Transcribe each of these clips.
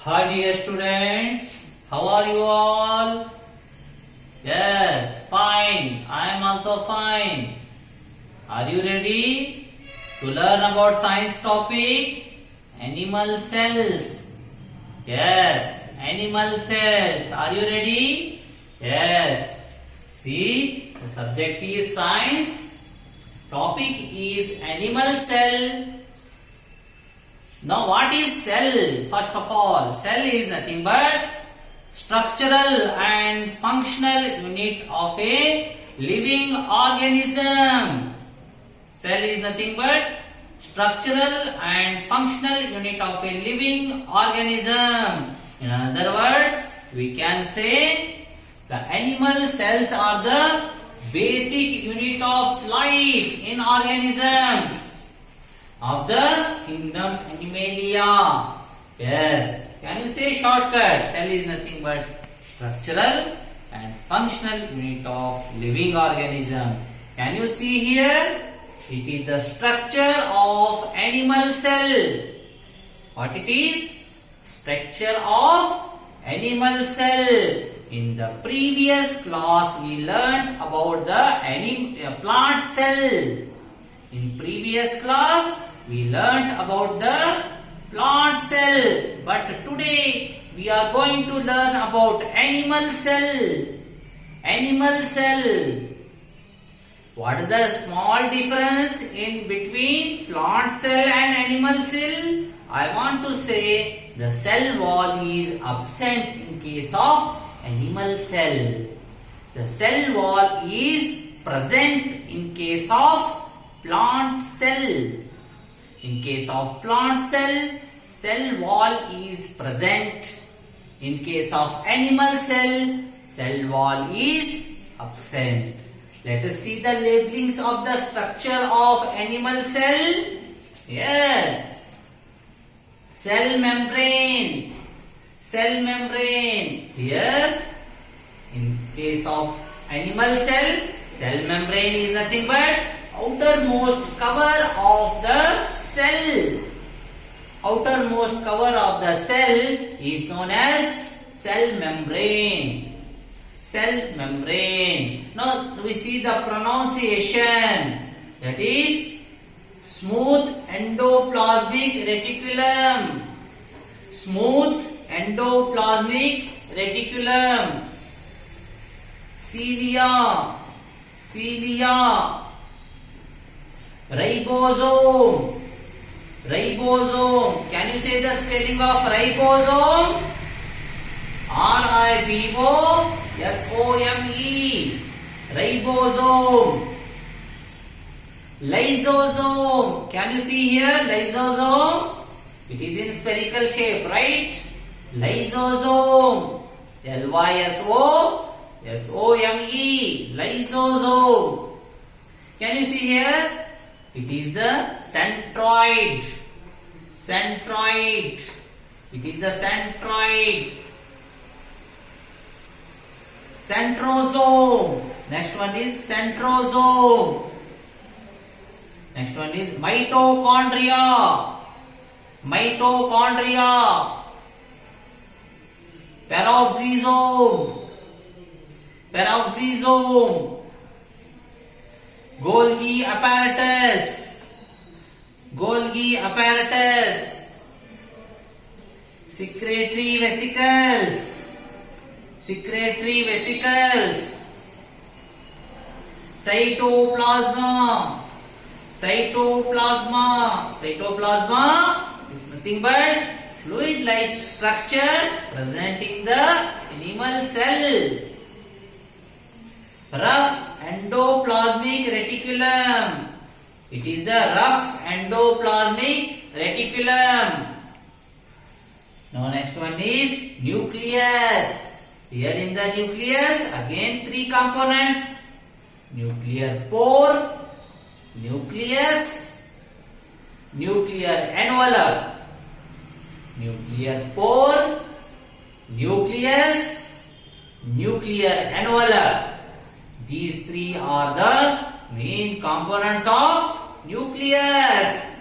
Hi dear students, how are you all? Yes, fine. I am also fine. Are you ready to learn about science topic? Animal cells. Yes, animal cells. Are you ready? Yes. See, the subject is science. Topic is animal cell. Now what is cell? First of all, cell is nothing but structural and functional unit of a living organism. Cell is nothing but structural and functional unit of a living organism. In other words, we can say the animal cells are the basic unit of life in organisms of the kingdom Animalia. Yes. Can you say shortcut? Cell is nothing but structural and functional unit of living organism. Can you see here? It is the structure of animal cell. What it is? Structure of animal cell. In the previous class, we learned about the plant cell. In previous class, we learned about the plant cell. But today, we are going to learn about animal cell. Animal cell. What is the small difference in between plant cell and animal cell? I want to say the cell wall is absent in case of animal cell. The cell wall is present in case of plant cell. In case of plant cell, cell wall is present. In case of animal cell, cell wall is absent. Let us see the labelings of the structure of animal cell. Yes. Cell membrane. Cell membrane. Here, in case of animal cell, cell membrane is nothing but outermost cover of the cell. Outermost cover of the cell is known as cell membrane. Cell membrane. Now we see the pronunciation. That is smooth endoplasmic reticulum. Smooth endoplasmic reticulum. Cilia. Cilia. Ribosome. Ribosome. Can you say the spelling of ribosome? R-I-B-O-S-O-M-E. Ribosome. Lysosome. Can you see here? Lysosome. It is in spherical shape, right? Lysosome. L-Y-S-O-S-O-M-E. Lysosome. Can you see here? It is the centroid. Centroid. It is the centroid. Centrosome. Next one is centrosome. Next one is mitochondria. Mitochondria. Peroxisome. Peroxisome. Golgi apparatus. Golgi apparatus. Secretory vesicles. Secretory vesicles. Cytoplasma. Cytoplasma. Cytoplasma is nothing but fluid-like structure present in the animal cell. Rough endoplasmic reticulum. It is the rough endoplasmic reticulum. Now next one is nucleus. Here in the nucleus again three components. Nuclear pore, nucleus, nuclear envelope. Nuclear pore, nucleus, nuclear envelope. These three are the main components of nucleus.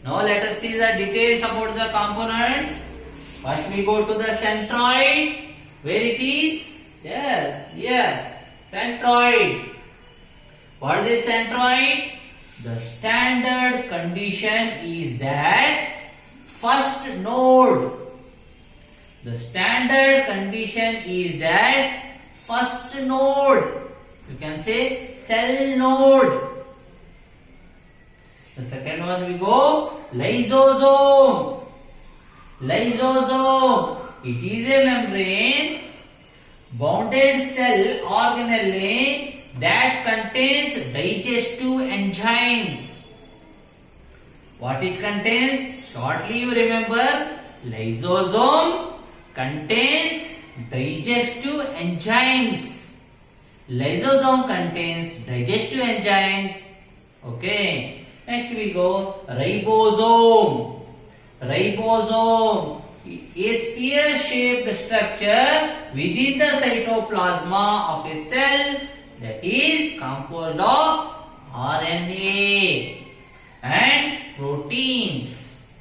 Now let us see the details about the components. First we go to the centroid. Where it is? Yes, here. Centroid. What is the centroid? The standard condition is that first node. The standard condition is that first node. You can say cell node. The second one we go lysosome. Lysosome. It is a membrane bounded cell organelle that contains digestive enzymes. What it contains? Shortly you remember, lysosome contains digestive enzymes. Lysosome contains digestive enzymes. Okay. Next we go ribosome. Ribosome, a spear-shaped structure within the cytoplasma of a cell that is composed of RNA and proteins.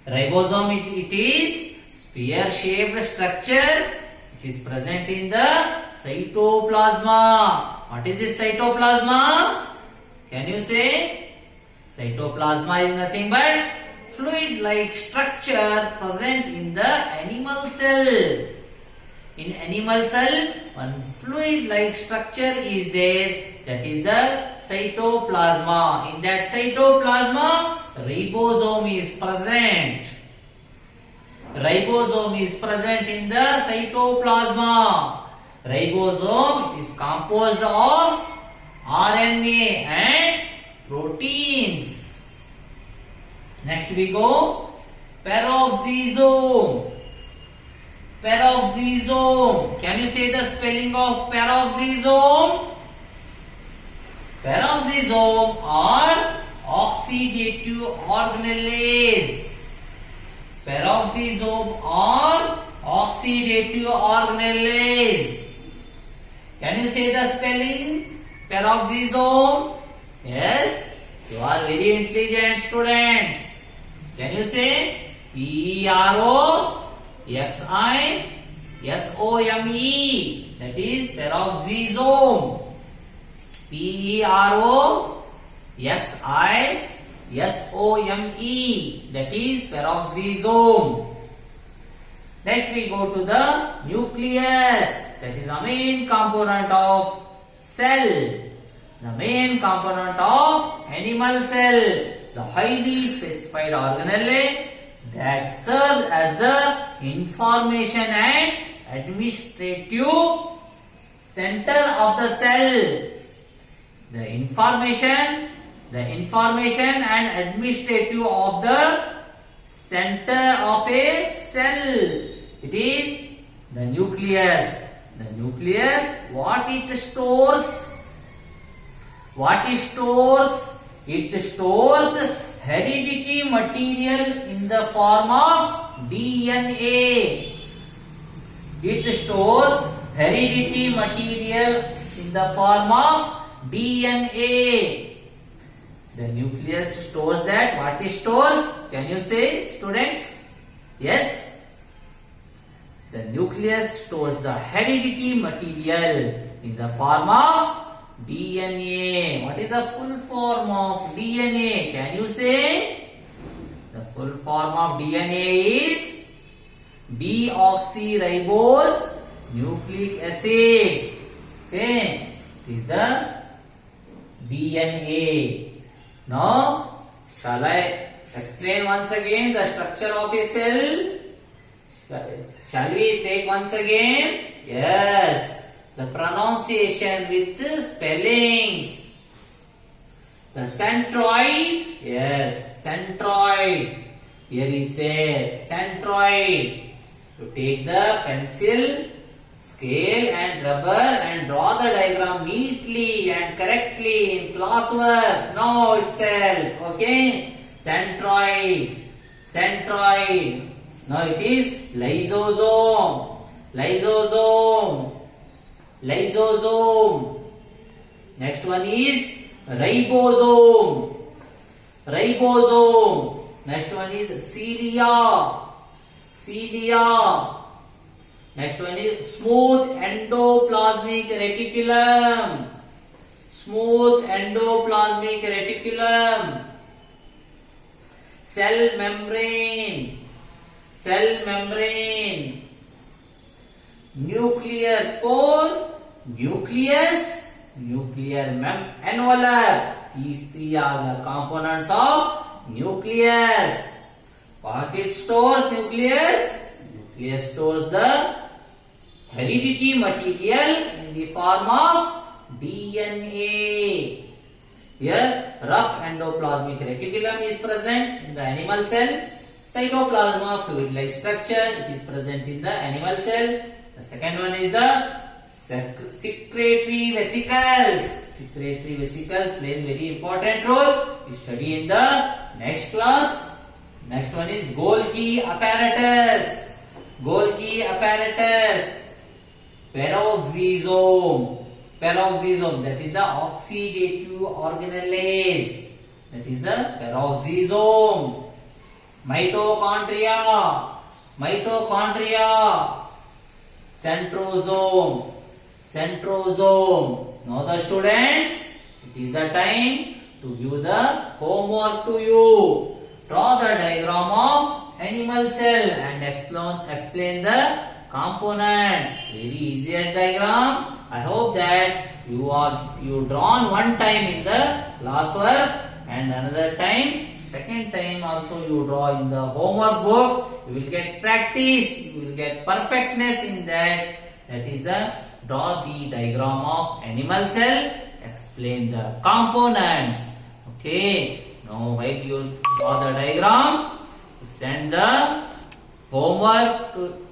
Ribosome, it is spear-shaped structure which is present in the cytoplasma. What is this cytoplasma? Can you say? Cytoplasma is nothing but fluid-like structure present in the animal cell. In animal cell, one fluid-like structure is there, that is the cytoplasma. In that cytoplasma, ribosome is present. Ribosome is present in the cytoplasma. Ribosome, it is composed of RNA and proteins. Next we go peroxisome. Peroxisome. Can you say the spelling of peroxisome? Peroxisome are oxidative organelles. Peroxisome are oxidative organelles. Can you say the spelling? Peroxisome. Yes, you are very intelligent students. Can you say peroxisome? That is peroxisome. peroxisome. That is peroxisome. Next we go to the nucleus. That is the main component of cell. The main component of animal cell. The highly specified organelle that serves as the information and administrative center of the cell. The information and administrative of the center of a cell. It is the nucleus. The nucleus, what it stores? What it stores? It stores heredity material in the form of DNA. It stores heredity material in the form of DNA. The nucleus stores that. What it stores? Can you say, students? Yes? The nucleus stores the heredity material in the form of DNA. What is the full form of DNA? Can you say? The full form of DNA is deoxyribose nucleic acids. Okay, it is the DNA. Now, shall I explain once again the structure of a cell? Shall we take once again? Yes. The pronunciation with the spellings. The centroid. Yes, centroid. Here is there. Centroid. You take the pencil, scale and rubber and draw the diagram neatly and correctly in class works now itself. Okay. Centroid. Centroid. Now it is lysosome. Lysosome. Lysosome. Next one is ribosome. Ribosome. Next one is cilia. cilia. Next one is smooth endoplasmic reticulum. Smooth endoplasmic reticulum. Cell membrane. Cell membrane. Nuclear pore. Nucleus. Nuclear envelope. These three are the components of nucleus. What it stores? Nucleus. Nucleus stores the heredity material in the form of DNA. Here, rough endoplasmic reticulum is present in the animal cell. Cytoplasma, fluid-like structure, it is present in the animal cell. The second one is the secretory vesicles. Secretory vesicles plays very important role. We study in the next class. Next one is Golgi apparatus. Golgi apparatus. Peroxisome. Peroxisome, that is the oxidative organelles. That is the peroxisome. Mitochondria. Mitochondria. Centrosome. Centrosome. Now the students, it is the time to give the homework to you. Draw the diagram of animal cell and explain the components. Very easiest diagram. I hope that you drawn one time in the class work and another time, second time also you draw in the homework book. You will get practice, you will get perfectness in that. That is the draw the diagram of animal cell, explain the components. Okay. Now while you draw the diagram, you send the homework to